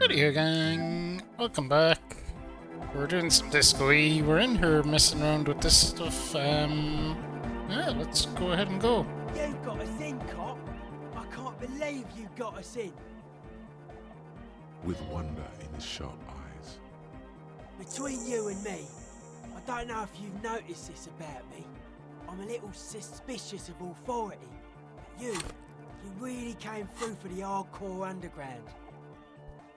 Video gang, welcome back. We're doing some Disco E. We're in here messing around with this stuff. Yeah, let's go ahead and go. You got us in, cop. I can't believe you got us in. With wonder in his sharp eyes. Between you and me, I don't know if you've noticed this about me. I'm a little suspicious of authority. But you really came through for the hardcore underground.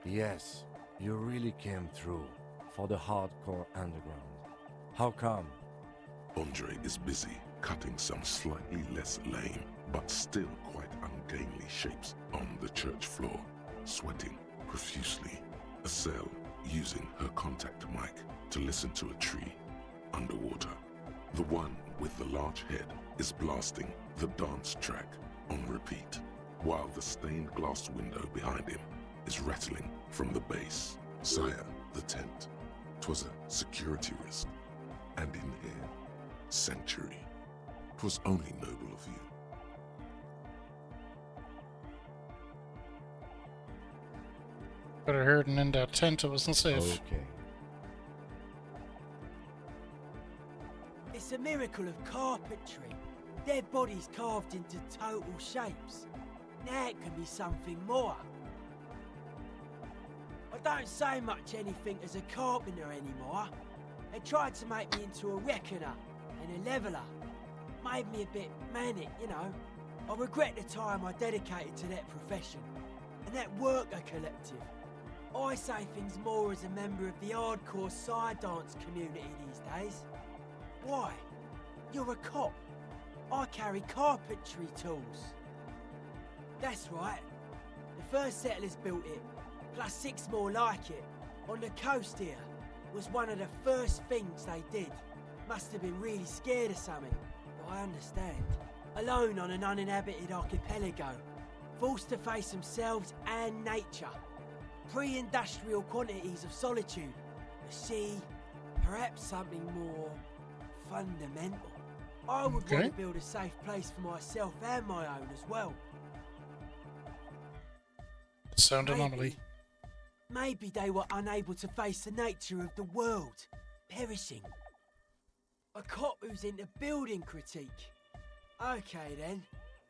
Yes, you really came through for the hardcore underground. How come? Andre is busy cutting some slightly less lame, but still quite ungainly shapes on the church floor, sweating profusely. Estelle using her contact mic to listen to a tree underwater. The one with the large head is blasting the dance track on repeat, while the stained glass window behind him is rattling from the base. Sire, the tent. 'Twas a security risk, and in here, sanctuary. 'Twas only noble of you. But I heard in that tent it wasn't safe. Okay. It's a miracle of carpentry. Dead bodies carved into total shapes. Now it can be something more. I don't say much anything as a carpenter anymore. They tried to make me into a reckoner and a leveller. Made me a bit manic, you know. I regret the time I dedicated to that profession and that worker collective. I say things more as a member of the hardcore side dance community these days. Why? You're a cop. I carry carpentry tools. That's right. The first settlers built it, plus 6 more like it, on the coast here. Was one of the first things they did. Must have been really scared of something, but I understand. Alone on an uninhabited archipelago, forced to face themselves and nature. Pre-industrial quantities of solitude, the sea, perhaps something more fundamental. I would want to build a safe place for myself and my own as well. Sound anomaly. Maybe they were unable to face the nature of the world, perishing. A cop who's into building critique. Okay then,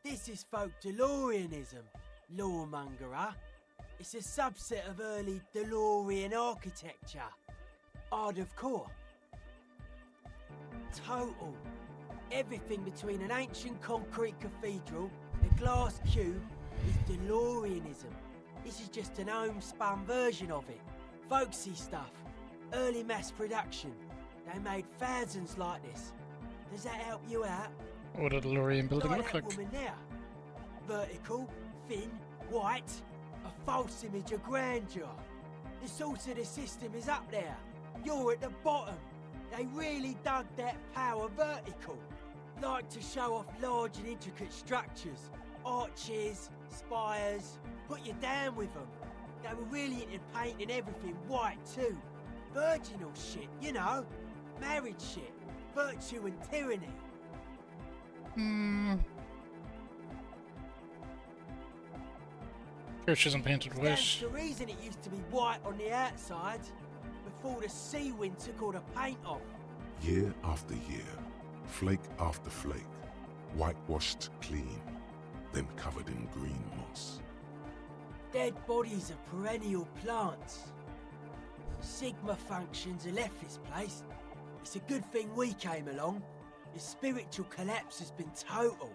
this is folk DeLoreanism, lawmongerer. It's a subset of early DeLorean architecture. Art of core. Total. Everything between an ancient concrete cathedral and a glass cube is DeLoreanism. This is just an homespun version of it. Folksy stuff. Early mass production. They made thousands like this. Does that help you out? What did the DeLorean building Like look that like? woman there. Vertical, thin, white. A false image of grandeur. The source of the system is up there. You're at the bottom. They really dug that power vertical. Like to show off large and intricate structures. Arches, spires. Put you down with them. They were really into painting everything white too. Virginal shit, you know. Marriage shit. Virtue and tyranny. Church isn't painted white. That's the reason it used to be white on the outside. Before the sea wind took all the paint off. Year after year, flake after flake, whitewashed clean, then covered in green moss. Dead bodies of perennial plants. Sigma functions have left this place. It's a good thing we came along. The spiritual collapse has been total.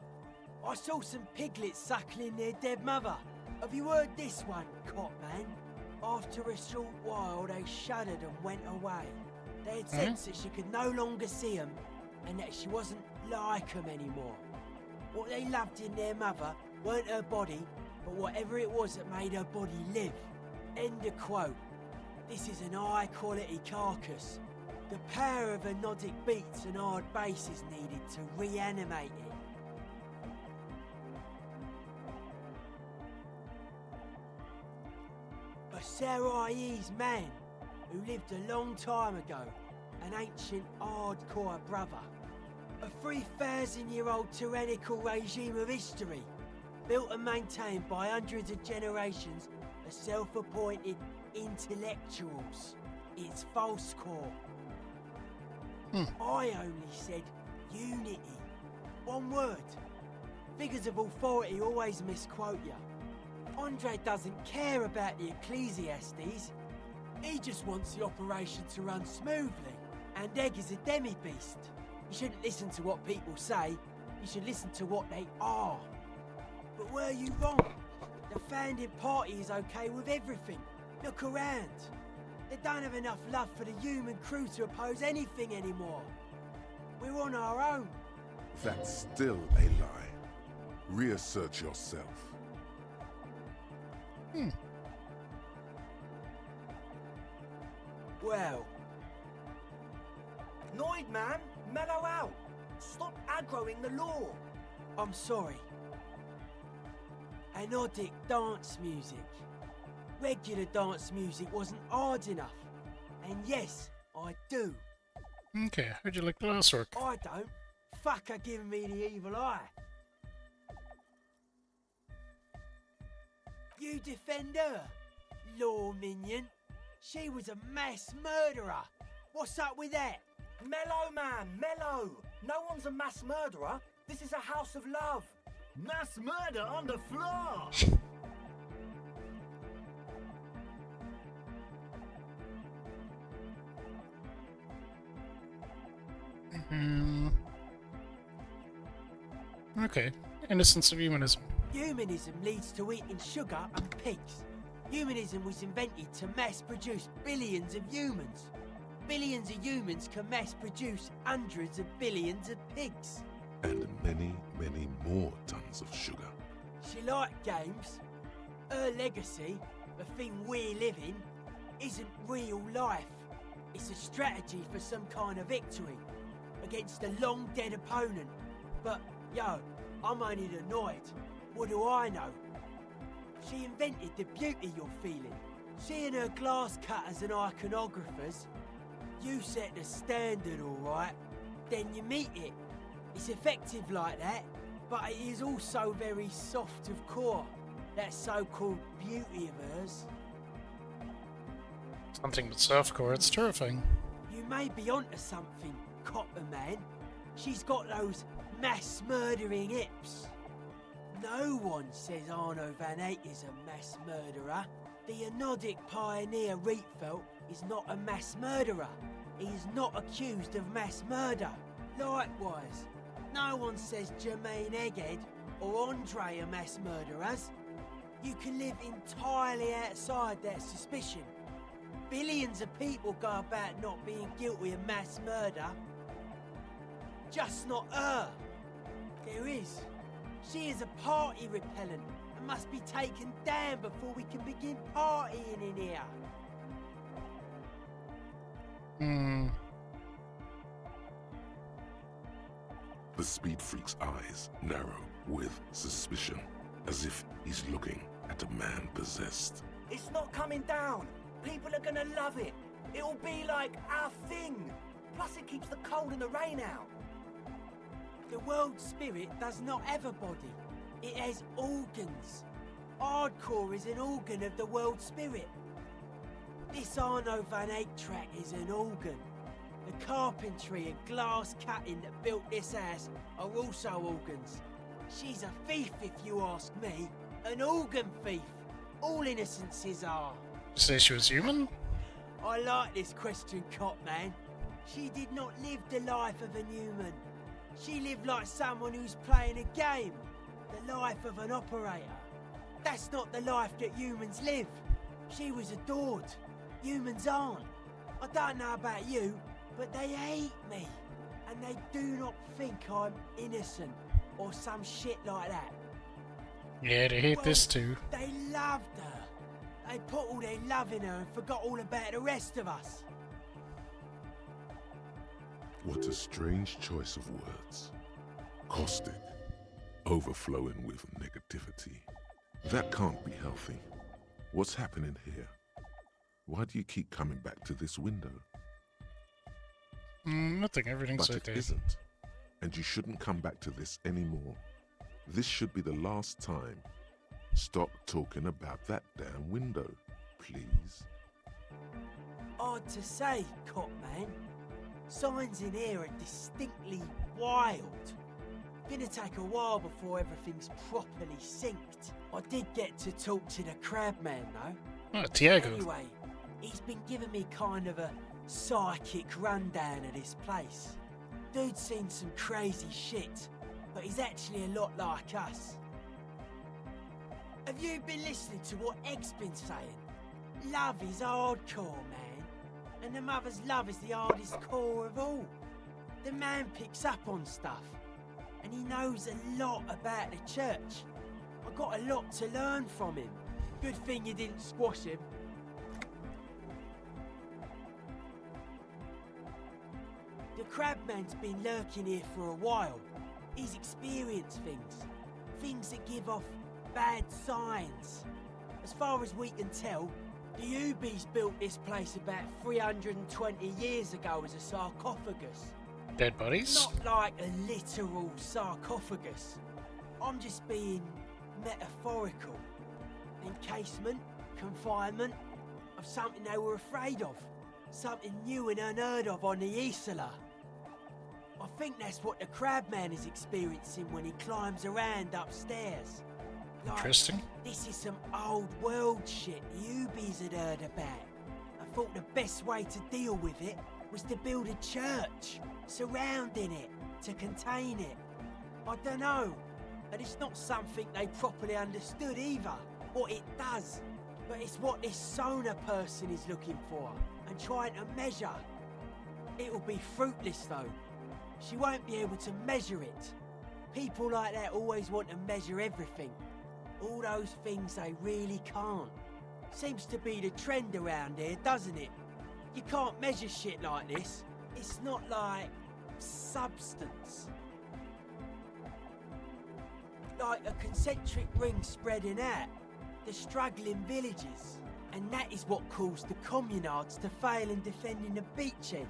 I saw some piglets suckling their dead mother. Have you heard this one, cop man? After a short while, they shuddered and went away. They had sensed that she could no longer see them and that she wasn't like them anymore. What they loved in their mother weren't her body, but whatever it was that made her body live. End of quote. This is an high-quality carcass. The power of anodic beats and hard bass is needed to reanimate it. A Sarais man who lived a long time ago, an ancient hardcore brother. A 3,000-year-old tyrannical regime of history, built and maintained by hundreds of generations the self-appointed intellectuals. It's false core. I only said unity. One word. Figures of authority always misquote you. Andre doesn't care about the Ecclesiastes. He just wants the operation to run smoothly. And Egg is a demi-beast. You shouldn't listen to what people say. You should listen to what they are. But were you wrong? The founding party is okay with everything. Look around. They don't have enough love for the human crew to oppose anything anymore. We're on our own. That's still a lie. Reassert yourself. Well, Noid, man! Mellow out! Stop aggroing the law! I'm sorry. Anodic dance music. Regular dance music wasn't hard enough. And yes, I do. Okay, how'd you like the last work? I don't. Fuck her giving me the evil eye. You defend her, law minion. She was a mass murderer. What's up with that? Mellow, man! Mellow! No one's a mass murderer. This is a house of love. Mass murder on the floor! Okay, innocence of humanism. Humanism leads to eating sugar and pigs. Humanism was invented to mass produce billions of humans. Billions of humans can mass produce hundreds of billions of pigs. And many, many more tons of sugar. She liked games. Her legacy, the thing we live in, isn't real life. It's a strategy for some kind of victory against a long dead opponent. But, yo, I'm only annoyed. What do I know? She invented the beauty you're feeling. She and her glass cutters and iconographers. You set the standard, alright? Then you meet it. It's effective like that, but it is also very soft of core. That so-called beauty of hers. Something but softcore, it's terrifying. You may be onto something, Copper Man. She's got those mass murdering hips. No one says Arno van Eyck is a mass murderer. The Anodic pioneer Rietveld is not a mass murderer. He is not accused of mass murder. Likewise, no one says Jermaine Egghead or Andre are mass murderers. You can live entirely outside that suspicion. Billions of people go about not being guilty of mass murder. Just not her. There is. She is a party repellent and must be taken down before we can begin partying in here. The speed freak's eyes narrow with suspicion, as if he's looking at a man possessed. It's not coming down. People are gonna love it. It'll be like our thing. Plus it keeps the cold and the rain out. The world spirit does not have a body. It has organs. Hardcore is an organ of the world spirit. This Arno van Eyck track is an organ. The carpentry and glass cutting that built this house are also organs. She's a thief, if you ask me. An organ thief. All innocences are. You say she was human? I like this question, Cop Man. She did not live the life of a human. She lived like someone who's playing a game. The life of an operator. That's not the life that humans live. She was adored. Humans aren't. I don't know about you, but they hate me. And they do not think I'm innocent or some shit like that. Yeah, they hate this too. They loved her. They put all their love in her and forgot all about the rest of us. What a strange choice of words. Caustic, overflowing with negativity. That can't be healthy. What's happening here? Why do you keep coming back to this window? Nothing, everything's But okay. it isn't. And you shouldn't come back to this anymore. This should be the last time. Stop talking about that damn window, please. Hard to say, cop man. Signs in here are distinctly wild. Gonna take a while before everything's properly synced. I did get to talk to the crab man though. Oh, Tiago. Anyway, he's been giving me kind of a psychic rundown of this place. Dude's seen some crazy shit, but he's actually a lot like us. Have you been listening to what Egg's been saying? Love is hardcore, man. And the mother's love is the hardest core of all. The man picks up on stuff, and he knows a lot about the church. I got a lot to learn from him. Good thing you didn't squash him. The crabman's been lurking here for a while. He's experienced things that give off bad signs. As far as we can tell, the Ubies built this place about 320 years ago as a sarcophagus. Dead bodies? Not like a literal sarcophagus. I'm just being metaphorical. Encasement, confinement of something they were afraid of. Something new and unheard of on the Isla. I think that's what the crabman is experiencing when he climbs around upstairs. Like, Interesting. this is some old world shit the Ubies had heard about. I thought the best way to deal with it was to build a church surrounding it to contain it. I don't know, and it's not something they properly understood either, what it does. But it's what this Sona person is looking for and trying to measure. It'll be fruitless though. She won't be able to measure it. People like that always want to measure everything. All those things they really can't. Seems to be the trend around here, doesn't it? You can't measure shit like this. It's not like substance. Like a concentric ring spreading out. The struggling villages. And that is what caused the communards to fail in defending the beachhead.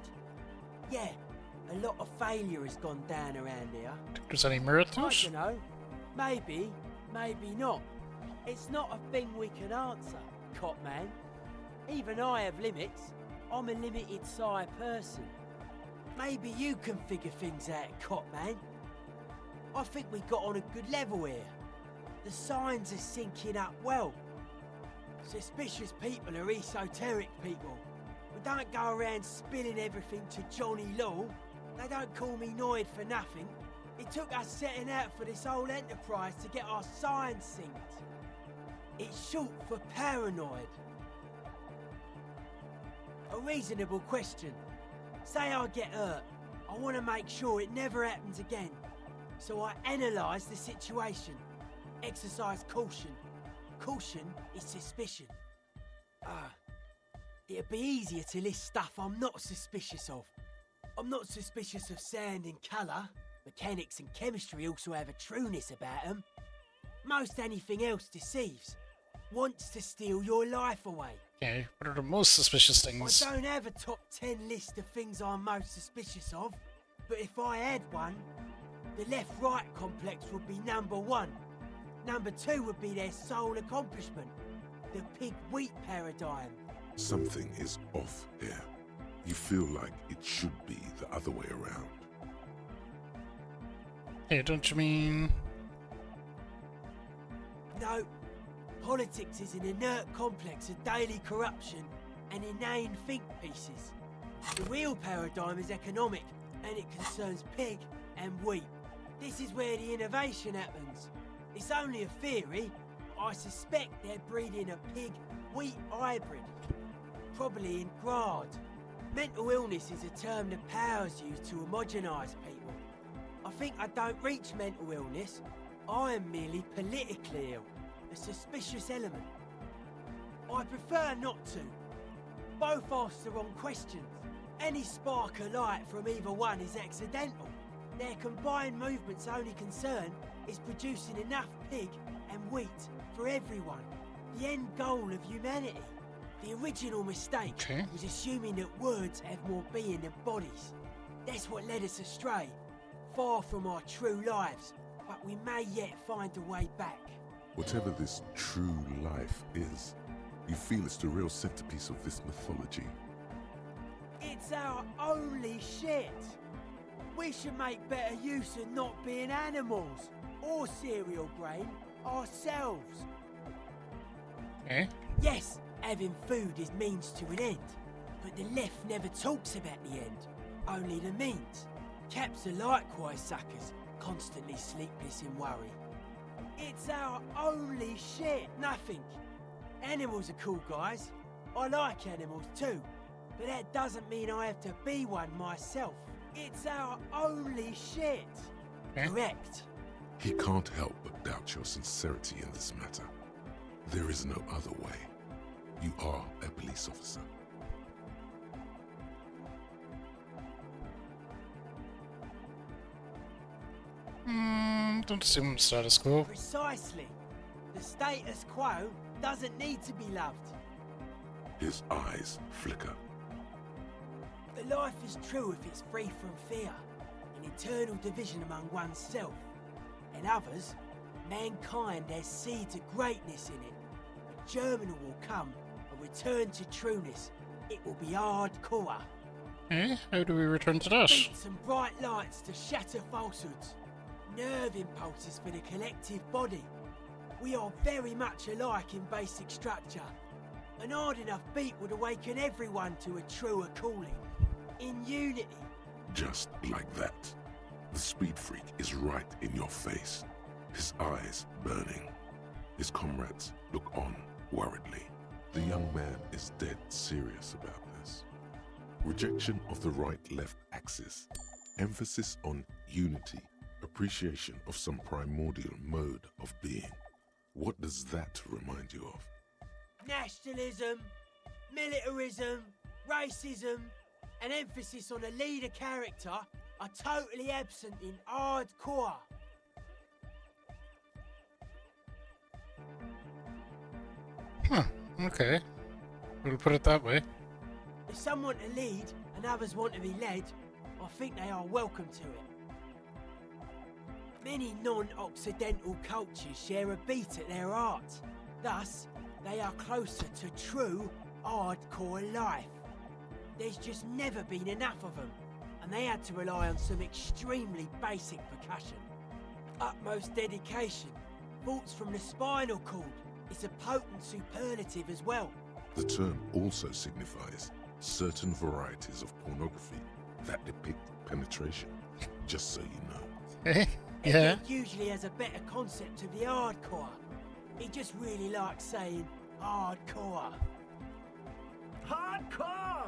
Yeah, a lot of failure has gone down around here. There's any I miracles? don't know. Maybe, maybe not. It's not a thing we can answer, cop man. Even I have limits. I'm a limited size person. Maybe you can figure things out, cop man. I think we got on a good level here. The signs are syncing up well. Suspicious people are esoteric people. We don't go around spilling everything to Johnny Law. They don't call me Noid for nothing. It took us setting out for this whole enterprise to get our signs synced. It's short for paranoid. A reasonable question. Say I get hurt. I want to make sure it never happens again. So I analyse the situation. Exercise caution. Caution is suspicion. It'd be easier to list stuff I'm not suspicious of. I'm not suspicious of sound and colour. Mechanics and chemistry also have a trueness about them. Most anything else deceives. Wants to steal your life away. Okay, what are the most suspicious things? I don't have a top 10 list of things I'm most suspicious of, but if I had one, the left-right complex would be number 1. Number 2 would be their sole accomplishment, the pig-wheat paradigm. Something is off here. You feel like it should be the other way around. Hey, don't you mean... No, politics is an inert complex of daily corruption and inane think pieces. The real paradigm is economic, and it concerns pig and wheat. This is where the innovation happens. It's only a theory, but I suspect they're breeding a pig-wheat hybrid. Probably in Grad. Mental illness is a term the powers use to homogenise people. I think I don't reach mental illness. I am merely politically ill, a suspicious element. I prefer not to. Both ask the wrong questions. Any spark of light from either one is accidental. Their combined movement's only concern is producing enough pig and wheat for everyone. The end goal of humanity. The original mistake was assuming that words have more being than bodies. That's what led us astray. Far from our true lives, but we may yet find a way back. Whatever this true life is, you feel it's the real centerpiece of this mythology. It's our only shit. We should make better use of not being animals or cereal grain ourselves. Eh? Yes, having food is means to an end, but the left never talks about the end, only the means. Caps are likewise suckers, constantly sleepless in worry. It's our only shit, nothing. Animals are cool, guys. I like animals too, but that doesn't mean I have to be one myself. It's our only shit. Eh? Correct. He can't help but doubt your sincerity in this matter. There is no other way. You are a police officer. Don't assume status quo. Precisely. The status quo doesn't need to be loved. His eyes flicker. But life is true if it's free from fear, an eternal division among oneself and others. Mankind has seeds of greatness in it. A germinal will come, a return to trueness. It will be hardcore. Eh? How do we return to that? Beats and bright lights to shatter falsehoods. Nerve impulses for the collective body. We are very much alike in basic structure. An hard enough beat would awaken everyone to a truer calling. In unity. Just like that. The speed freak is right in your face. His eyes burning. His comrades look on worriedly. The young man is dead serious about this. Rejection of the right-left axis. Emphasis on unity. Appreciation of some primordial mode of being. What does that remind you of? Nationalism, militarism, racism, and emphasis on a leader character are totally absent in hardcore. Huh, okay. We'll put it that way. If some want to lead and others want to be led, I think they are welcome to it. Many non-Occidental cultures share a beat at their heart. Thus, they are closer to true, hardcore life. There's just never been enough of them, and they had to rely on some extremely basic percussion. Utmost dedication, thoughts from the spinal cord. It's a potent superlative as well. The term also signifies certain varieties of pornography that depict penetration, just so you know. Eh? Yeah. Ed usually has a better concept of the hardcore. He just really likes saying hardcore. Hardcore!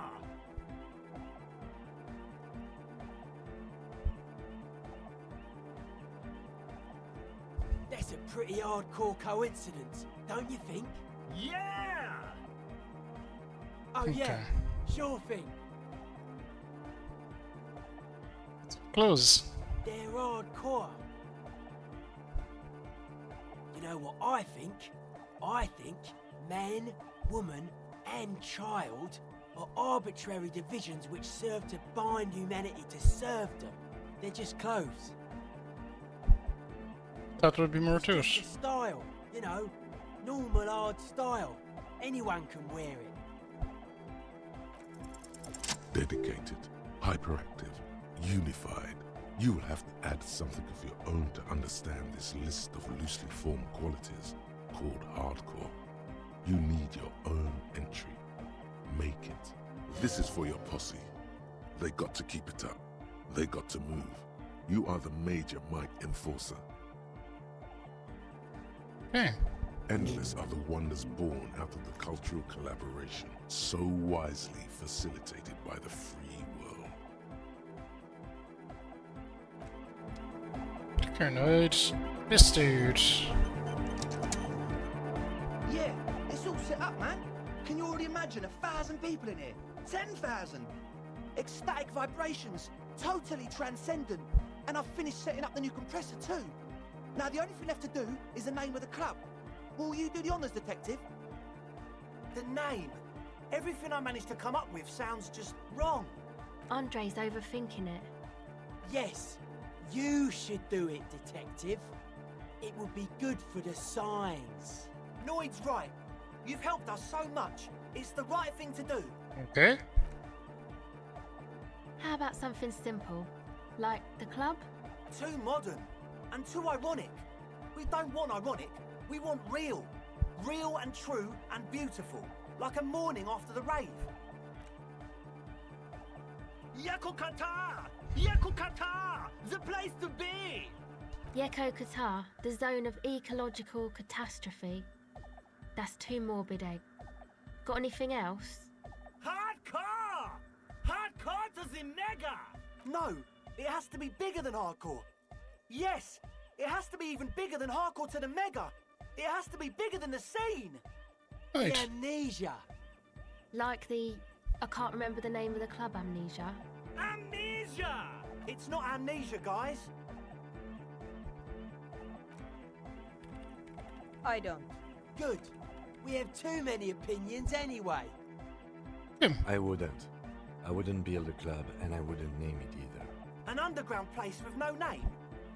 That's a pretty hardcore coincidence, don't you think? Yeah! Oh yeah, Okay. sure thing. Close. They're hardcore. You know what I think? I think man, woman, and child are arbitrary divisions which serve to bind humanity to serfdom. They're just clothes. That would be more to It's it. just a style, you know, normal hard style. Anyone can wear it. Dedicated, hyperactive, unified. You will have to add something of your own to understand this list of loosely formed qualities called hardcore. You need your own entry. Make it. This is for your posse. They got to keep it up. They got to move. You are the major mic enforcer. Okay. Endless are the wonders born out of the cultural collaboration, so wisely facilitated by the free world. Paranoid. This dude. Yeah, it's all set up, man. Can you already imagine 1,000 people in here? 10,000! Ecstatic vibrations, totally transcendent. And I've finished setting up the new compressor too. Now the only thing left to do is the name of the club. Will you do the honours, detective? The name. Everything I managed to come up with sounds just wrong. Andre's overthinking it. Yes, you should do it, detective. It would be good for the signs. Noid's right. You've helped us so much. It's the right thing to do. Okay. How about something simple? Like the club? Too modern and too ironic. We don't want ironic. We want real. Real and true and beautiful. Like a morning after the rave. Yakukata! Yakukata! The place to be! Yeko Qatar, the zone of ecological catastrophe. That's too morbid, Egg. Got anything else? Hardcore! Hardcore to the mega! No, it has to be bigger than hardcore. Yes, it has to be even bigger than hardcore to the mega. It has to be bigger than the scene. Right. The amnesia. Like the... I can't remember the name of the club, Amnesia. Amnesia! It's not amnesia, guys. I don't. Good. We have too many opinions anyway. I wouldn't. I wouldn't build a club, and I wouldn't name it either. An underground place with no name?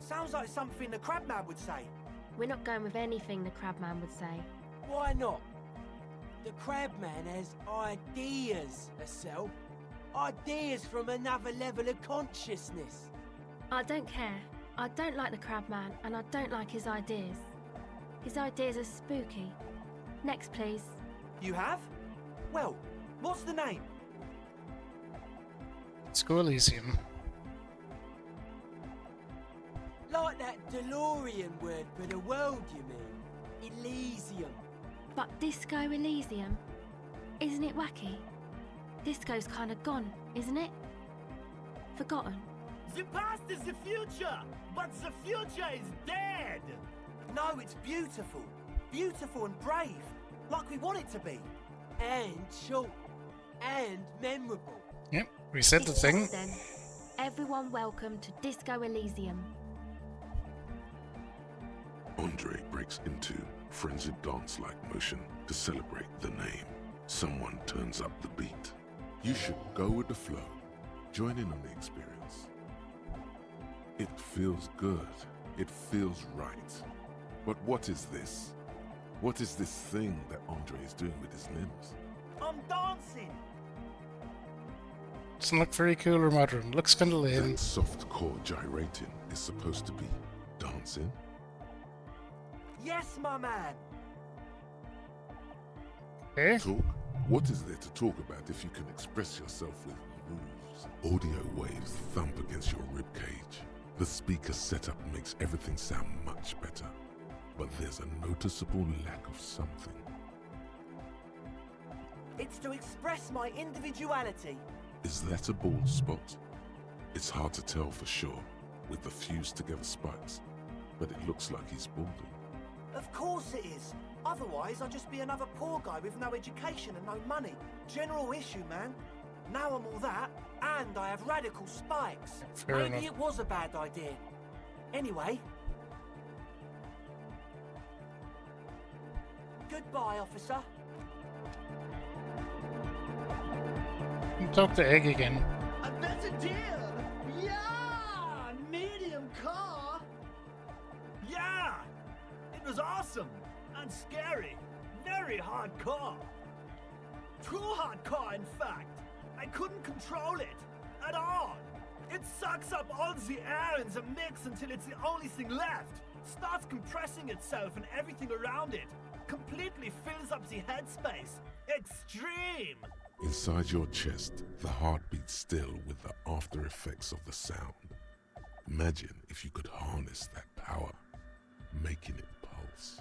Sounds like something the Crabman would say. We're not going with anything the Crabman would say. Why not? The Crabman has ideas, Estelle. Ideas from another level of consciousness. I don't care. I don't like the Crabman, and I don't like his ideas. His ideas are spooky. Next, please. You have? Well, what's the name? Disco Elysium. Like that DeLorean word for the world, you mean? Elysium. But Disco Elysium? Isn't it wacky? Disco's kind of gone, isn't it? Forgotten. The past is the future, but the future is dead. No, it's beautiful. Beautiful and brave. Like we want it to be. And short. And memorable. Yep, we said the thing. Then, everyone welcome to Disco Elysium. Andre breaks into frenzied dance-like motion to celebrate the name. Someone turns up the beat. You should go with the flow. Join in on the experience. It feels good. It feels right. But what is this? What is this thing that Andre is doing with his limbs? I'm dancing. Doesn't look very cool or modern. Looks kind of lame. That soft core gyrating is supposed to be dancing? Yes, my man. Okay. Talk? What is there to talk about if you can express yourself with moves? Audio waves thump against your ribcage. The speaker setup makes everything sound much better. But there's a noticeable lack of something. It's to express my individuality. Is that a bald spot? It's hard to tell for sure, with the fused together spikes. But it looks like he's balding. Of course it is. Otherwise, I'd just be another poor guy with no education and no money. General issue, man. Now I'm all that, and I have radical spikes. Fair Maybe enough. it was a bad idea. Anyway. Goodbye, officer. Talk to Egg again. A better deal! Yeah! Medium car! Yeah! It was awesome! And scary! Very hardcore! Too hardcore, in fact! I couldn't control it! At all! It sucks up all the air in the mix until it's the only thing left! Starts compressing itself and everything around it! Completely fills up the headspace! Extreme! Inside your chest, the heart beats still with the after effects of the sound. Imagine if you could harness that power, making it pulse.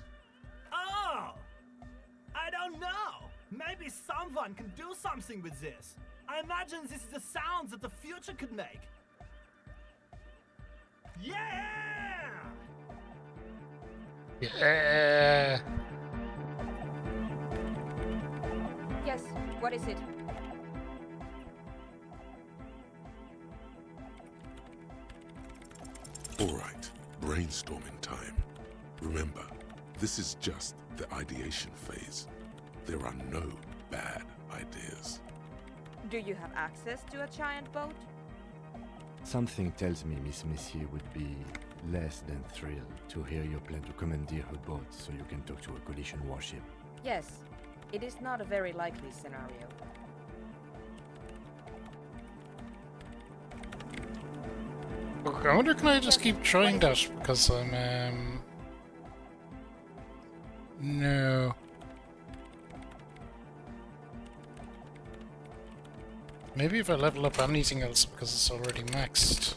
Oh! I don't know! Maybe someone can do something with this. I imagine this is the sounds that the future could make. Yeah! Yeah. Yes, what is it? Alright, brainstorming time. Remember, this is just the ideation phase. There are no bad ideas. Do you have access to a giant boat? Something tells me Miss Messier would be less than thrilled to hear you plan to commandeer her boat so you can talk to a coalition warship. Yes, it is not a very likely scenario. Okay, I wonder, can I just keep trying that? Because I'm, No. Maybe if I level up anything else because it's already maxed.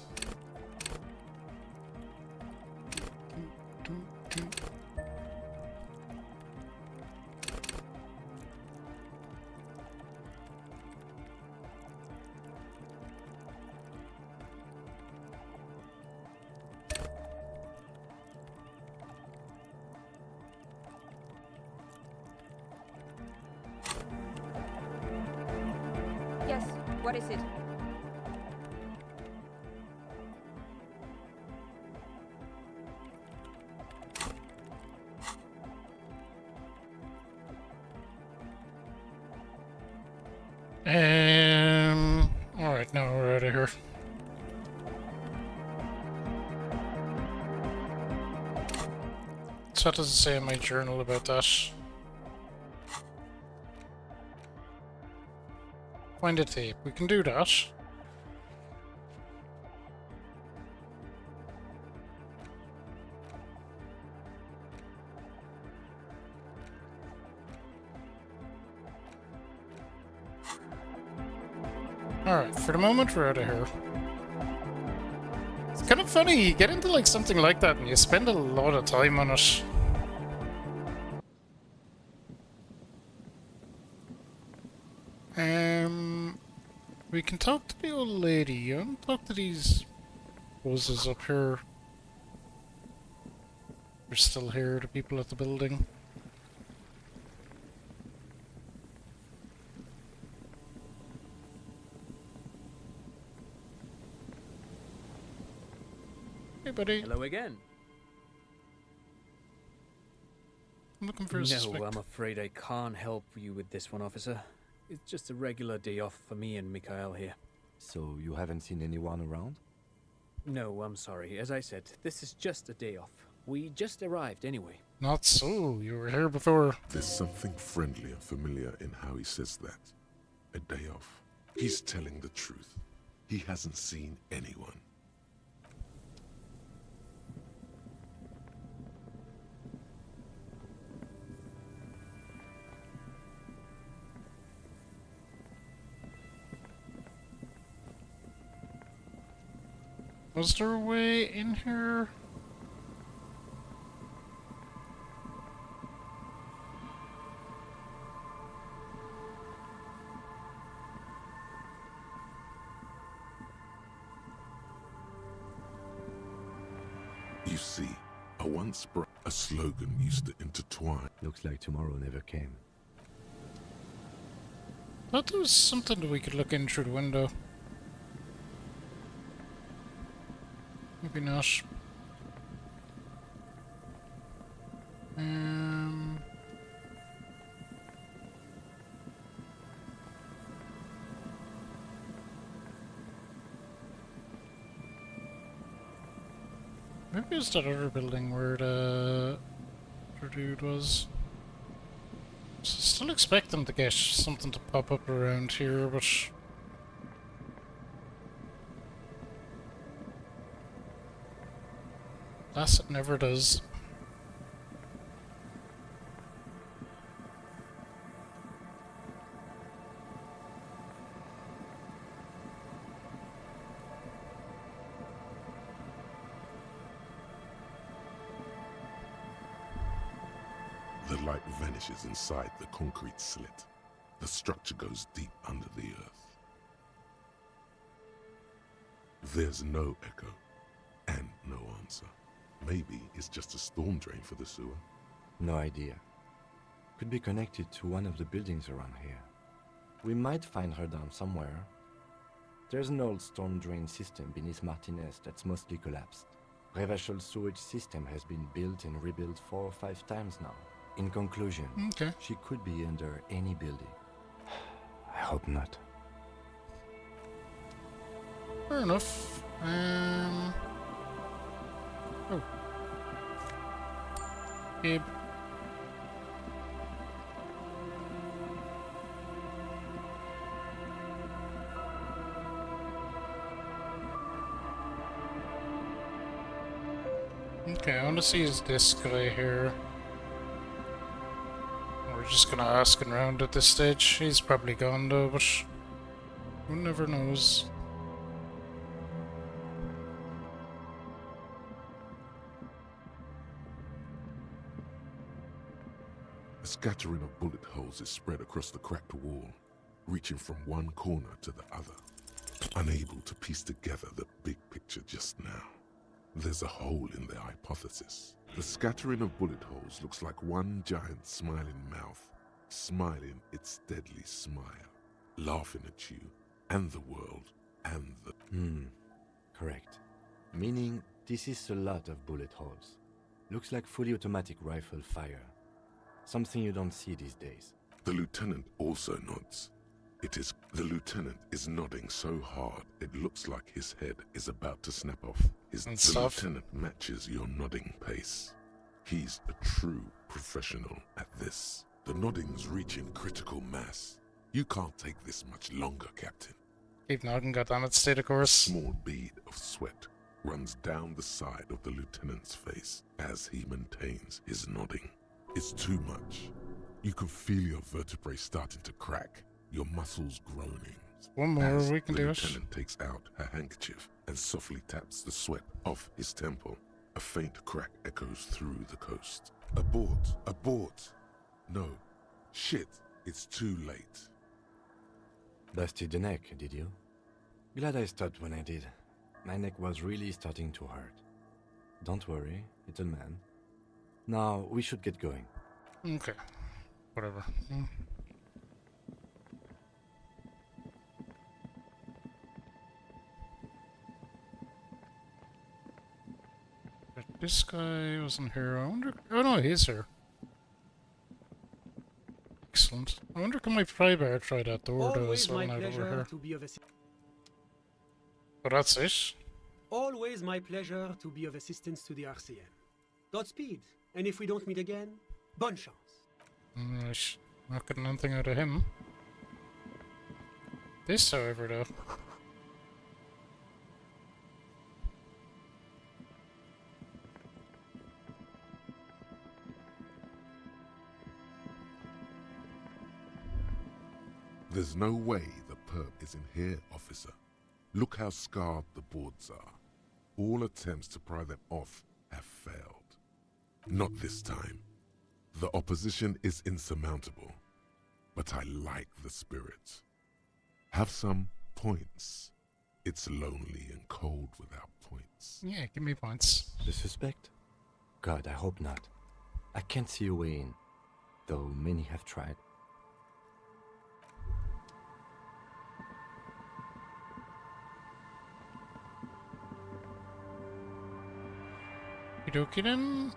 Yes, what is it? Alright, now we're out of here. So what does it say in my journal about that? Find a tape. We can do that. Alright, for the moment we're out of here. It's kind of funny, you get into like something like that and you spend a lot of time on it. We can talk to the old lady. I want to talk to these buzzes up here. They're still here, the people at the building. Hey, buddy. Hello again. I'm looking for a No, suspect. I'm afraid I can't help you with this one, officer. It's just a regular day off for me and Mikhail here. So you haven't seen anyone around? No, I'm sorry. As I said, this is just a day off. We just arrived anyway. Not so. You were here before. There's something friendly and familiar in how he says that. A day off. He's telling the truth. He hasn't seen anyone. Was there a way in here? You see, a slogan used to intertwine. Looks like tomorrow never came. Thought there was something that we could look in through the window. Maybe not. Maybe it's that other building where the other dude was. Still expect them to get something to pop up around here, but alas, it never does. The light vanishes inside the concrete slit. The structure goes deep under the earth. There's no echo and no answer. Maybe it's just a storm drain for the sewer. No idea. Could be connected to one of the buildings around here. We might find her down somewhere. There's an old storm drain system beneath Martinez that's mostly collapsed. Revachol sewage system has been built and rebuilt 4 or 5 times now. In conclusion, Okay. she could be under any building. I hope not. Fair enough. Oh. Gabe. Okay, I want to see is this guy here. We're just gonna ask him around at this stage. He's probably gone though, but who never knows. A scattering of bullet holes is spread across the cracked wall, reaching from one corner to the other. Unable to piece together the big picture just now. There's a hole in their hypothesis. The scattering of bullet holes looks like one giant smiling mouth, smiling its deadly smile, laughing at you, and the world, and the... Correct. Meaning, this is a lot of bullet holes. Looks like fully automatic rifle fire. Something you don't see these days. The lieutenant also nods. The lieutenant is nodding so hard it looks like his head is about to snap off. The lieutenant matches your nodding pace. He's a true professional at this. The nodding's reaching critical mass. You can't take this much longer, Captain. Keep nodding, goddammit, stay the course. A small bead of sweat runs down the side of the lieutenant's face as he maintains his nodding. It's too much. You can feel your vertebrae starting to crack, your muscles groaning. One more, As we can the do it. lieutenant takes out her handkerchief and softly taps the sweat off his temple. A faint crack echoes through the coast. Abort! Abort! No. Shit, it's too late. Busted the neck, did you? Glad I stopped when I did. My neck was really starting to hurt. Don't worry, little man. Now, we should get going. Okay. Whatever. This guy wasn't here. I wonder... Oh no, he's here. Excellent. I wonder can my prybar try that door though as Always well my now that we're pleasure here. to be of assistance. But that's it. Always my pleasure to be of assistance to the RCM. Godspeed, and if we don't meet again, bonne chance. Right. Not getting anything out of him. This, however, though. There's no way the perp is in here, officer. Look how scarred the boards are. All attempts to pry them off have failed. Not this time. The opposition is insurmountable, but I like the spirit. Have some points. It's lonely and cold without points. Yeah, give me points. The suspect? God, I hope not. I can't see a way in, though many have tried. Okie then.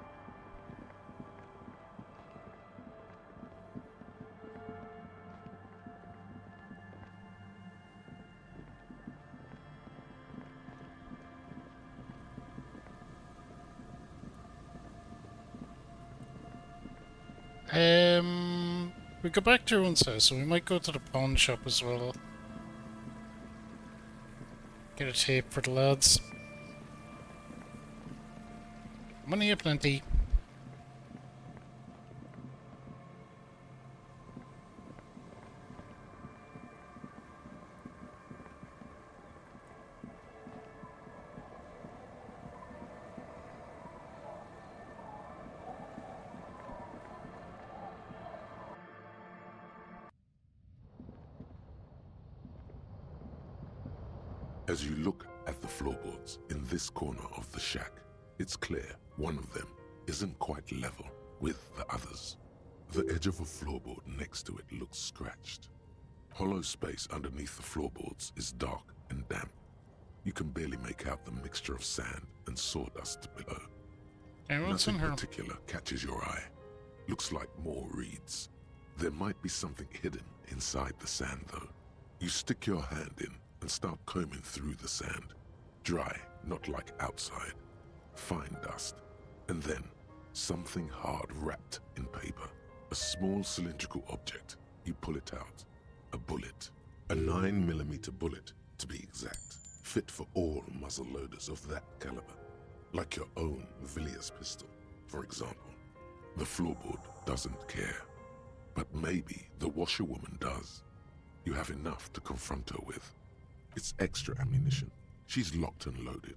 We go back to everyone's house, so we might go to the pawn shop as well. Get a tape for the lads. Money aplenty. As you look at the floorboards in this corner of the shack, it's clear one of them isn't quite level with the others. The edge of a floorboard next to it looks scratched. Hollow space underneath the floorboards is dark and damp. You can barely make out the mixture of sand and sawdust below. Hey, what's in Nothing here? particular catches your eye. Looks like more reeds. There might be something hidden inside the sand though. You stick your hand in and start combing through the sand. Dry, not like outside. fine dust, and then something hard wrapped in paper. A small cylindrical object. You pull it out. A bullet. A 9mm bullet, to be exact. Fit for all muzzle loaders of that caliber. Like your own Villiers pistol, for example. The floorboard doesn't care. But maybe the washerwoman does. You have enough to confront her with. It's extra ammunition. She's locked and loaded,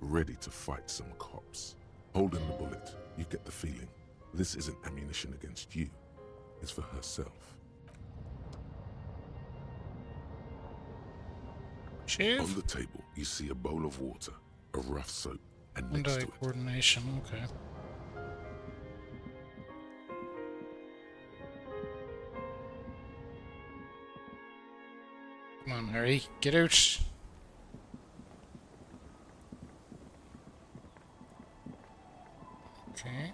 ready to fight some cops. Holding the bullet, you get the feeling this isn't ammunition against you. It's for herself. Shave? On the table, you see a bowl of water, a rough soap, and next Hand-eye to it, coordination, okay. Come on, Harry, get out. Okay.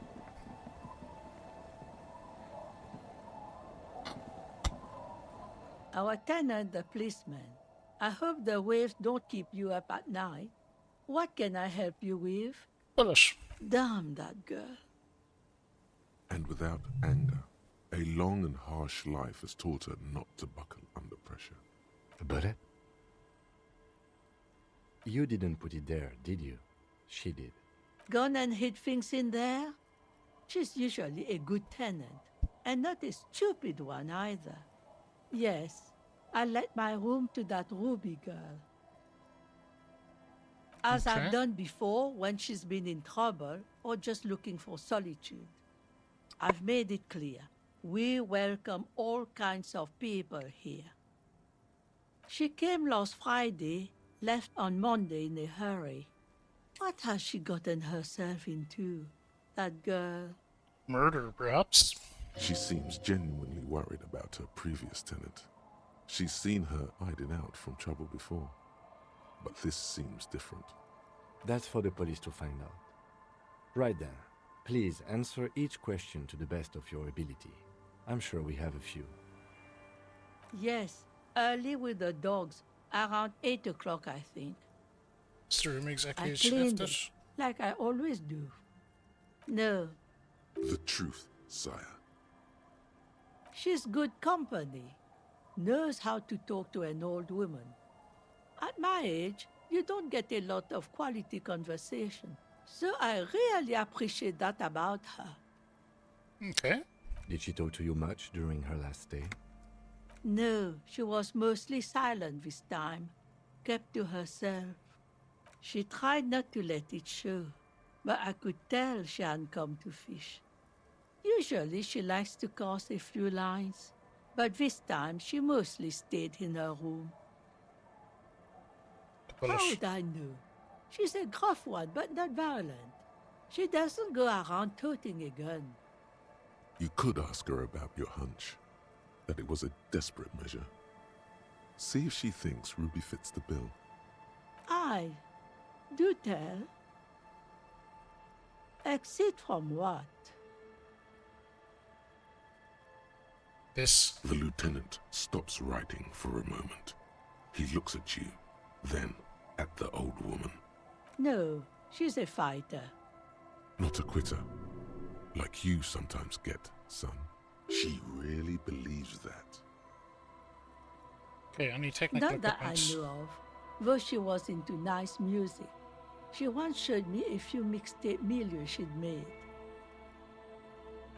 Our tenant, the policeman. I hope the waves don't keep you up at night. What can I help you with? Bullet. Damn that girl. and without anger. A long and harsh life has taught her not to buckle under pressure. A bullet? You didn't put it there, did you? She did. Gone and hid things in there? She's usually a good tenant, and not a stupid one either. Yes, I let my room to that Ruby girl. As Okay. I've done before when she's been in trouble or just looking for solitude. I've made it clear. We welcome all kinds of people here. She came last Friday, left on Monday in a hurry. What has she gotten herself into, that girl? Murder, perhaps? She seems genuinely worried about her previous tenant. She's seen her hiding out from trouble before. But this seems different. That's for the police to find out. Right then, please answer each question to the best of your ability. I'm sure we have a few. Yes, early with the dogs, around 8 o'clock, I think. Is the room exactly I as she cleaned left it, it? like I always do. No, The truth, sire. she's good company. Knows how to talk to an old woman. At my age, you don't get a lot of quality conversation. So I really appreciate that about her. Okay. Did she talk to you much during her last stay? No, she was mostly silent this time, kept to herself. She tried not to let it show, but I could tell she hadn't come to fish. Usually she likes to cast a few lines, but this time she mostly stayed in her room. The How bullet. would I know? She's a gruff one, but not violent. She doesn't go around toting a gun. You could ask her about your hunch, that it was a desperate measure. See if she thinks Ruby fits the bill. Aye, do tell. Exit from what? This. The lieutenant stops writing for a moment. He looks at you, then at the old woman. No, she's a fighter. Not a quitter, like you sometimes get, son. She really believes that. Okay, any technical Not that I equipment? know of, though she was into nice music. She once showed me a few mixtape milieux she'd made.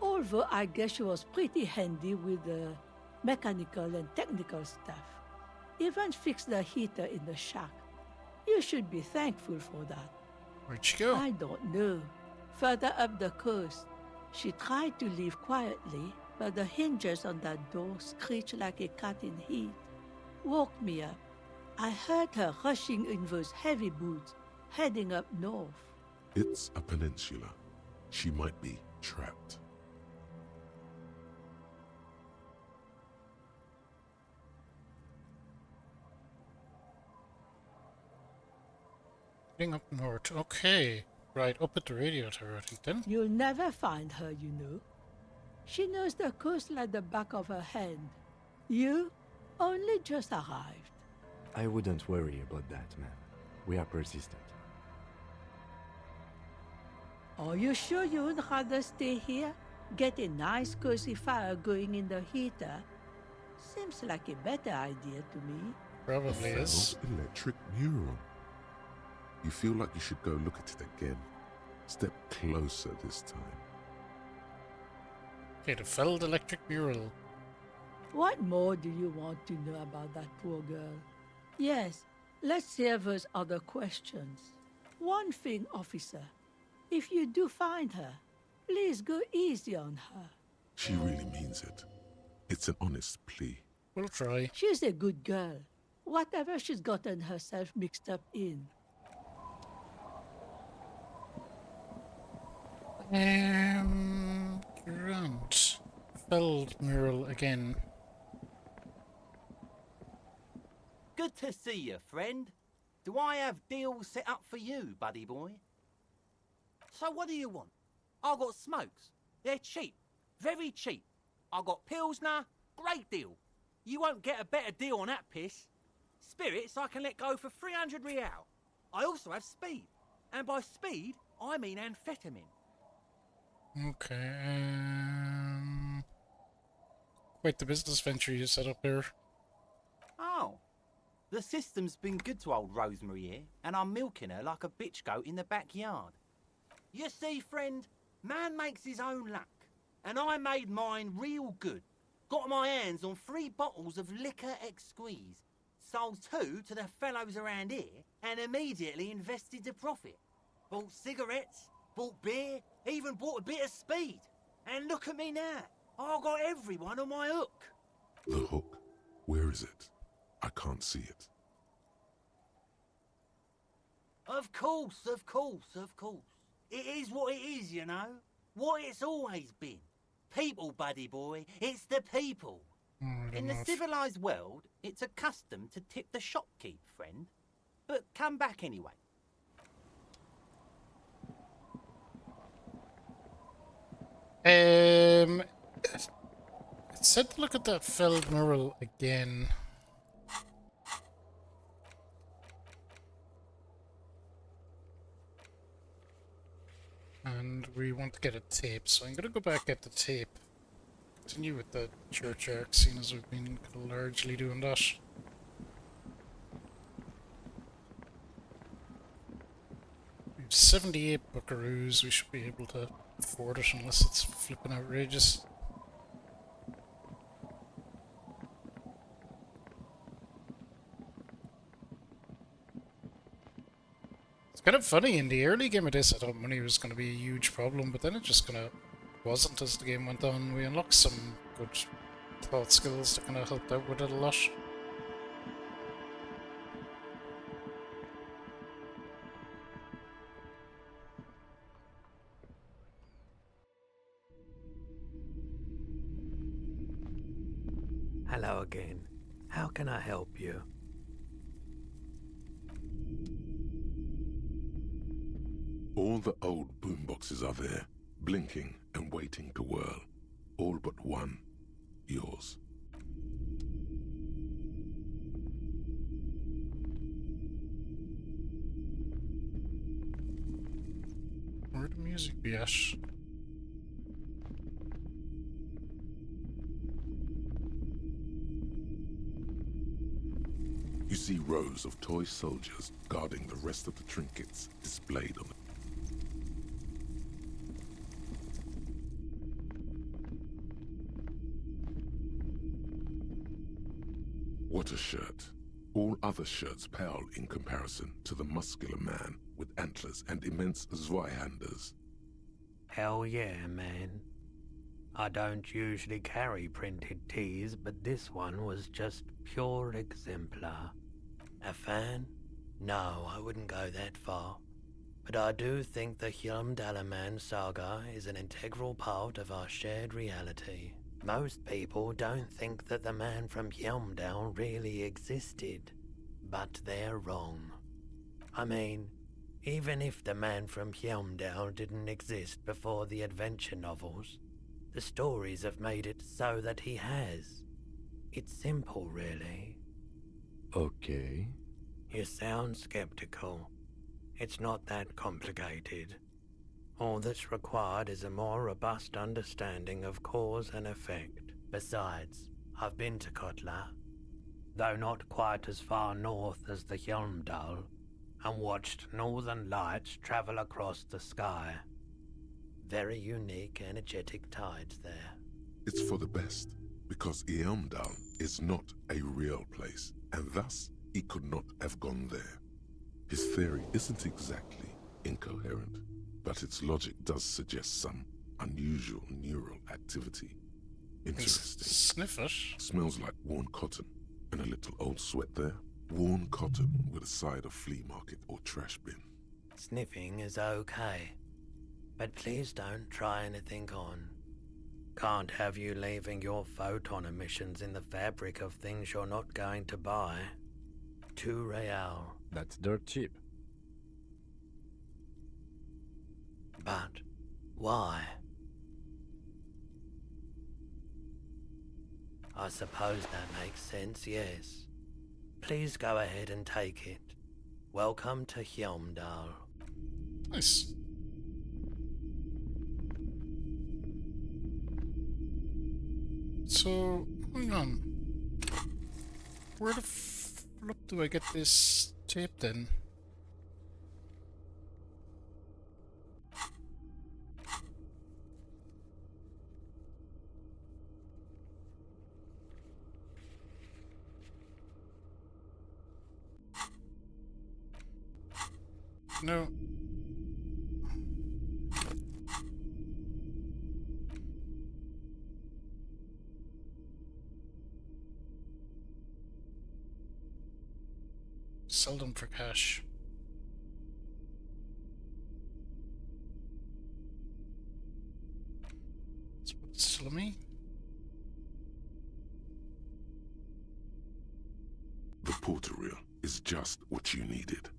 Although I guess she was pretty handy with the mechanical and technical stuff. Even fixed the heater in the shack. You should be thankful for that. Where'd she go? I don't know. Further up the coast. She tried to leave quietly, but the hinges on that door screeched like a cat in heat. Woke me up. I heard her rushing in those heavy boots, heading up north. It's a peninsula. She might be trapped. Heading up north. Okay. Right, up at the radio tower, I think then. You'll never find her, you know. She knows the coast like the back of her hand. You only just arrived. I wouldn't worry about that, man. We are persistent. Are you sure you would rather stay here? Get a nice cozy fire going in the heater? Seems like a better idea to me. A Probably is. failed electric mural. You feel like you should go look at it again. Step closer this time. Okay, the failed electric mural. What more do you want to know about that poor girl? Yes, let's see if there's other questions. One thing, officer. If you do find her, please go easy on her. She really means it. It's an honest plea. We'll try. She's a good girl. Whatever she's gotten herself mixed up in. Grant. Failed mural again. Good to see you, friend. Do I have deals set up for you, buddy boy? So what do you want? I got smokes. They're cheap. Very cheap. I got Pilsner. Great deal. You won't get a better deal on that piss. Spirits I can let go for 300 real. I also have speed. And by speed, I mean amphetamine. Okay, quite the business venture you set up here. Oh. The system's been good to old Rosemary here, and I'm milking her like a bitch goat in the backyard. You see, friend, man makes his own luck, and I made mine real good. Got my hands on 3 bottles of liquor exquise, sold 2 to the fellows around here, and immediately invested the profit. Bought cigarettes, bought beer, even bought a bit of speed. And look at me now, I got everyone on my hook. The hook. Where is it? I can't see it. Of course, of course, of course. It is what it is, you know. What it's always been. People, buddy boy. It's the people. In the civilized world, it's a custom to tip the shopkeep, friend. But come back anyway. It said to look at that failed mural again. And we want to get a tape, so I'm gonna go back at the tape. Continue with the church arc, seeing as we've been largely doing that. We have 78 buckaroos, we should be able to afford it unless it's flipping outrageous. It's kind of funny, in the early game of this I thought money was going to be a huge problem, but then it just kind of wasn't as the game went on. We unlocked some good thought skills that kind of helped out with it a lot. Hello again. How can I help you? All the old boomboxes are there, blinking and waiting to whirl. All but one. Yours. Where'd the music be at? You see rows of toy soldiers guarding the rest of the trinkets displayed on the... What a shirt. All other shirts pale in comparison to the muscular man with antlers and immense Zweihanders. Hell yeah, man. I don't usually carry printed tees, but this one was just pure exemplar. A fan? No, I wouldn't go that far. But I do think the Hjälmdalaman saga is an integral part of our shared reality. Most people don't think that the man from Hjälmdal really existed, but they're wrong. I mean, even if the man from Hjälmdal didn't exist before the adventure novels, the stories have made it so that he has. It's simple, really. Okay. You sound skeptical. It's not that complicated. All that's required is a more robust understanding of cause and effect. Besides, I've been to Kotla, though not quite as far north as the Hjelmdal, and watched northern lights travel across the sky. Very unique, energetic tides there. It's for the best, because Hjelmdal is not a real place, and thus he could not have gone there. His theory isn't exactly incoherent, but its logic does suggest some unusual neural activity. Interesting. Sniff it. Smells like worn cotton, and a little old sweat there. Worn cotton with a side of flea market or trash bin. Sniffing is okay, but please don't try anything on. Can't have you leaving your photon emissions in the fabric of things you're not going to buy. 2 real. That's dirt cheap. But why? I suppose that makes sense, yes. Please go ahead and take it. Welcome to Hjelmdal. Nice. So, hang on. Where the flip do I get this tape then? No. Sell them for cash. That's what it's telling me. The porter reel is just what you needed.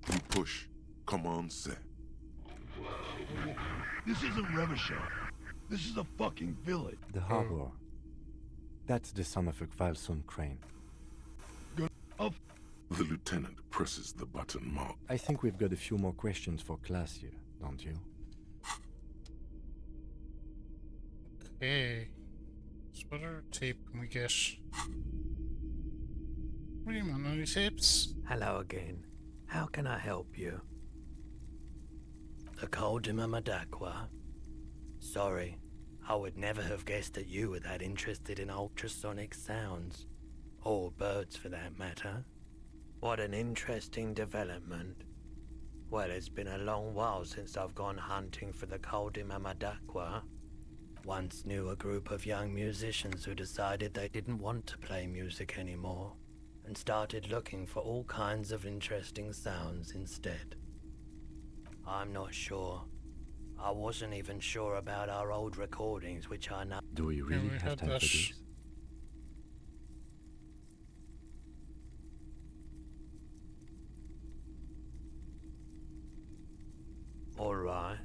You push. Come on, set. This isn't Revachol. This is a fucking village. The harbor. That's the son of a Kvalson crane. The lieutenant presses the button marked. I think we've got a few more questions for class here, don't you? Okay. So what other tape can we get? What do you mean, any tapes? Hello again. How can I help you? The Koldima Madakwa? Sorry, I would never have guessed that you were that interested in ultrasonic sounds. Or birds for that matter. What an interesting development. Well, it's been a long while since I've gone hunting for the Koldima Madakwa. Once knew a group of young musicians who decided they didn't want to play music anymore, and started looking for all kinds of interesting sounds instead. I'm not sure. I wasn't even sure about our old recordings, which I know. Do we really have time for this? All right.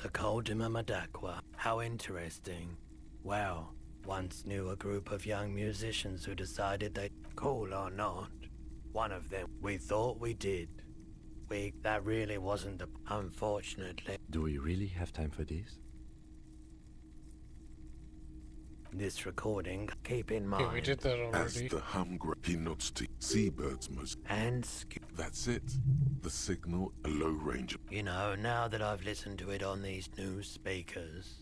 The Koldima Madakwa. How interesting. Well, once knew a group of young musicians who decided they... Cool or not, one of them, we thought we did. That really wasn't the... Unfortunately. Do we really have time for this? This recording, keep in mind... Yeah, we did that already. As the hum he nods to seabirds most. And that's it. The signal, a low range. You know, now that I've listened to it on these new speakers,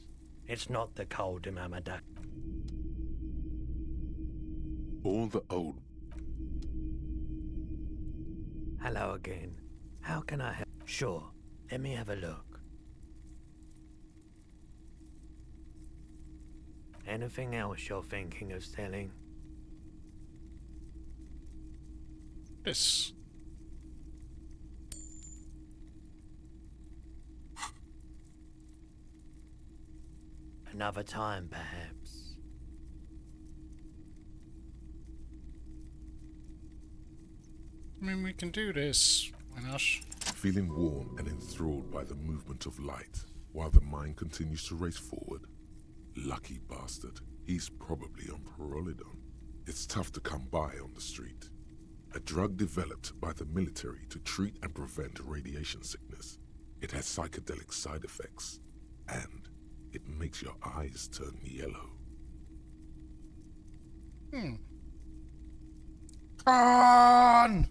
it's not the Koldima Madakwa. All the old... Hello again. How can I help? Sure, let me have a look. Anything else you're thinking of selling? This. Another time, perhaps. I mean, we can do this. Why not? Feeling warm and enthralled by the movement of light, while the mind continues to race forward. Lucky bastard. He's probably on Parolidon. It's tough to come by on the street. a drug developed by the military to treat and prevent radiation sickness. It has psychedelic side effects, and it makes your eyes turn yellow. Khan!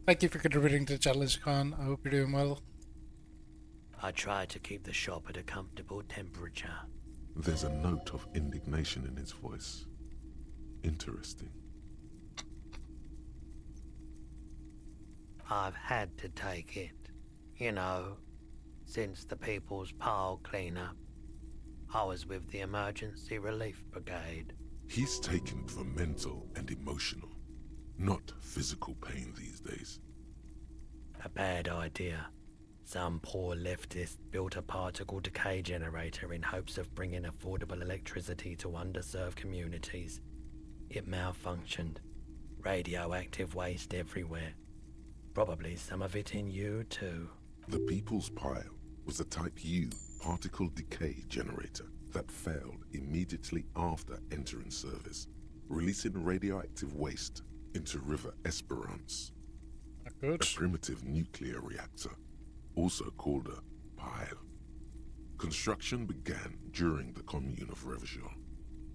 Thank you for contributing to the challenge, Khan. I hope you're doing well. I try to keep the shop at a comfortable temperature. There's a note of indignation in his voice. Interesting. I've had to take it. You know, since the People's Pile cleanup. I was with the Emergency Relief Brigade. He's taken it for mental and emotional, not physical pain these days. A bad idea. Some poor leftist built a particle decay generator in hopes of bringing affordable electricity to underserved communities. It malfunctioned. Radioactive waste everywhere. Probably some of it in you too. The People's Pile was a Type U particle decay generator that failed immediately after entering service, releasing radioactive waste into River Esperance. Good. A primitive nuclear reactor, also called a pile. Construction began during the Commune of Revachol.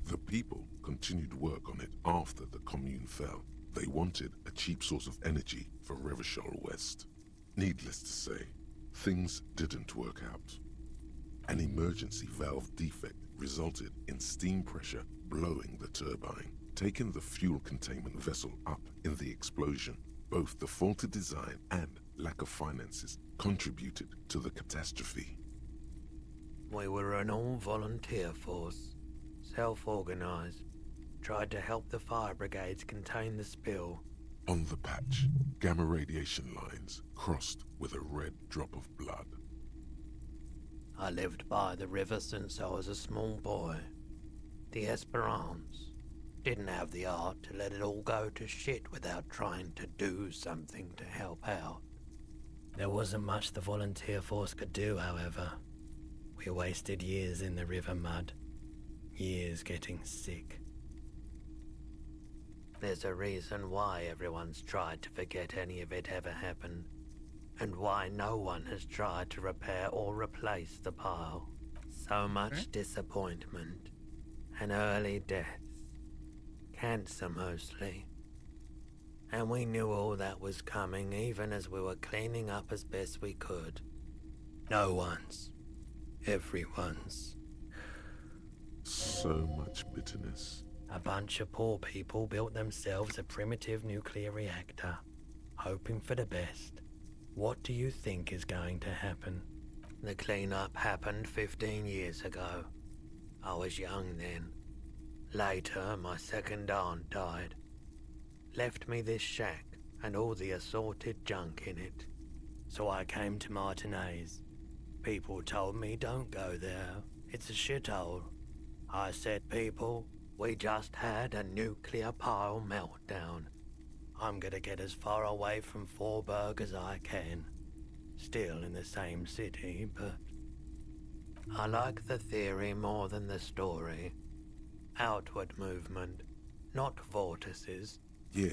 The people continued work on it after the Commune fell. They wanted a cheap source of energy for Revachol West. Needless to say, things didn't work out. An emergency valve defect resulted in steam pressure blowing the turbine, taking the fuel containment vessel up in the explosion. Both the faulty design and lack of finances contributed to the catastrophe. We were an all-volunteer force, self-organized, tried to help the fire brigades contain the spill. On the patch, gamma radiation lines crossed with a red drop of blood. I lived by the river since I was a small boy. The Esperance didn't have the art to let it all go to shit without trying to do something to help out. There wasn't much the volunteer force could do, however. We wasted years in the river mud, years getting sick. There's a reason why everyone's tried to forget any of it ever happened, and why no one has tried to repair or replace the pile. So much disappointment, and early deaths. Cancer mostly. And we knew all that was coming even as we were cleaning up as best we could. No one's. Everyone's. So much bitterness. A bunch of poor people built themselves a primitive nuclear reactor, hoping for the best. What do you think is going to happen? The cleanup happened 15 years ago. I was young then. Later, my second aunt died. Left me this shack and all the assorted junk in it. So I came to Martinez. People told me don't go there. It's a shithole. I said, people, we just had a nuclear pile meltdown. I'm gonna get as far away from Forburg as I can. Still in the same city, but I like the theory more than the story. Outward movement, not vortices. Yeah,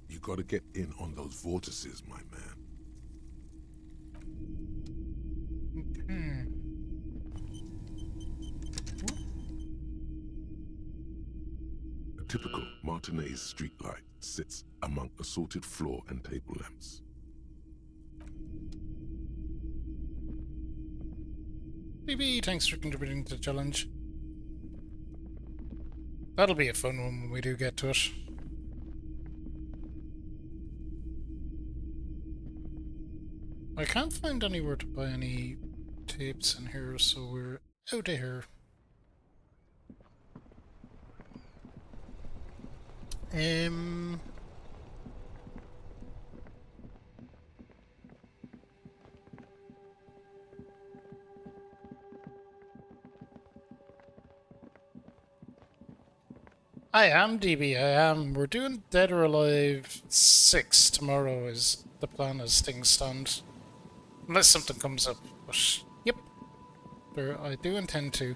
you gotta get in on those vortices, my man. A typical Martinez streetlight sits among assorted floor and table lamps. BB, thanks for contributing to the challenge. That'll be a fun one when we do get to it. I can't find anywhere to buy any tapes in here, so we're out of here. I am DB, I am. We're doing Dead or Alive 6 tomorrow is the plan as things stand. Unless something comes up, but yep. I do intend to.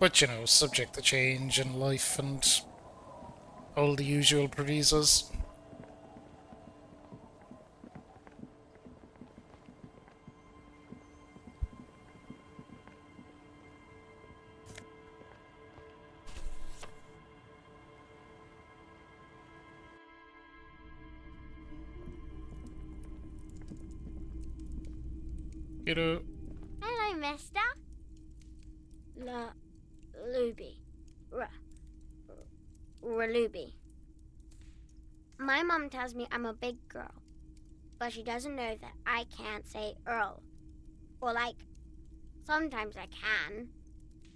But, you know, subject to change in life and all the usual provisos. Kiddo. Hello, mister. Luby. Raluby. My mum tells me I'm a big girl, but she doesn't know that I can't say Earl. Or like, sometimes I can,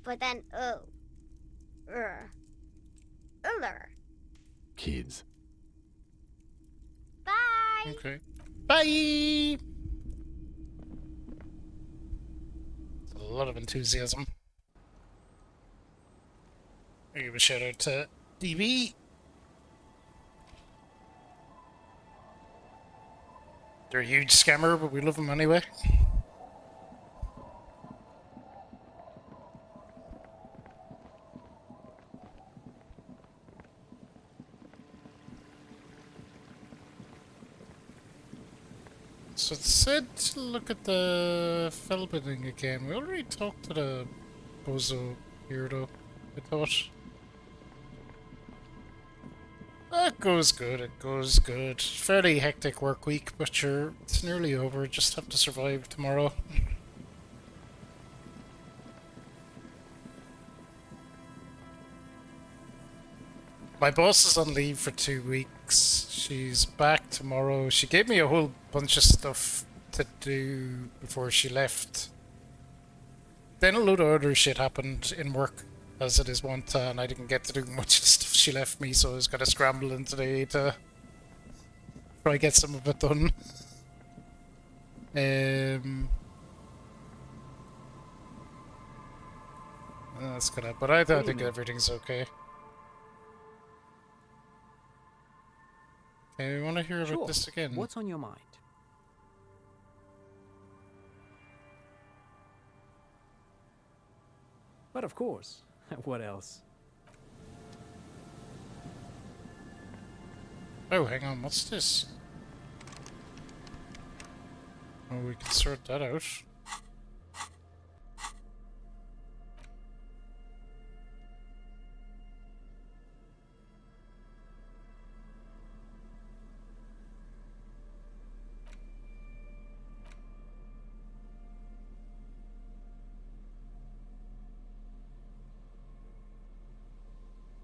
but then Uller. Kids. Bye! Okay. Bye! A lot of enthusiasm. I give a shout out to DB. They're a huge scammer, but we love them anyway. So it said to look at the fell building again. We already talked to the bozo here though, I thought. It goes good, it goes good. Fairly hectic work week, but sure, it's nearly over. Just have to survive tomorrow. My boss is on leave for 2 weeks. She's back tomorrow. She gave me a whole bunch of stuff to do before she left. Then a load of other shit happened in work, as it is wont, and I didn't get to do much of the stuff she left me, so I was gonna scramble in today to try get some of it done. That's gonna, but I think everything's okay. Okay, we want to hear about this again. What's on your mind? But of course. What else? Oh, hang on, what's this? Oh, we can sort that out.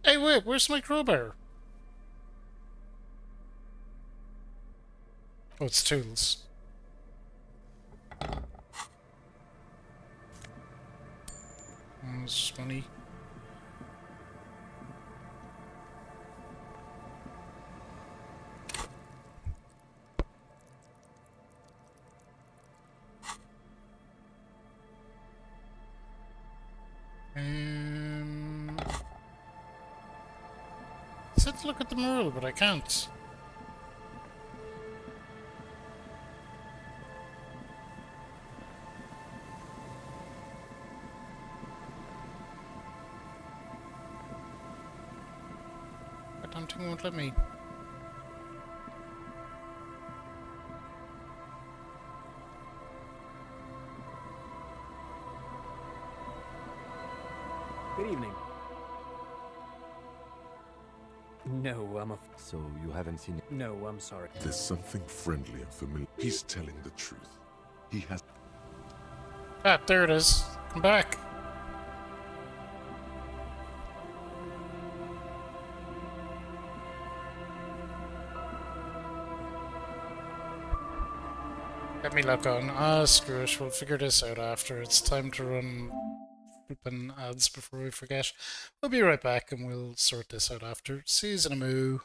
Hey, wait, where's my crowbar? Oh, it's tools. It's money. I said to look at the mural, but I can't. I don't think it won't let me. Good evening. No, I'm a... So you haven't seen it? No, I'm sorry. There's something friendly and familiar. He's telling the truth. He has... Ah, there it is. Come back. Let me look on. Ah, screw it. We'll figure this out after. It's time to run flipping ads before we forget. We'll be right back and we'll sort this out after. See you in a moo.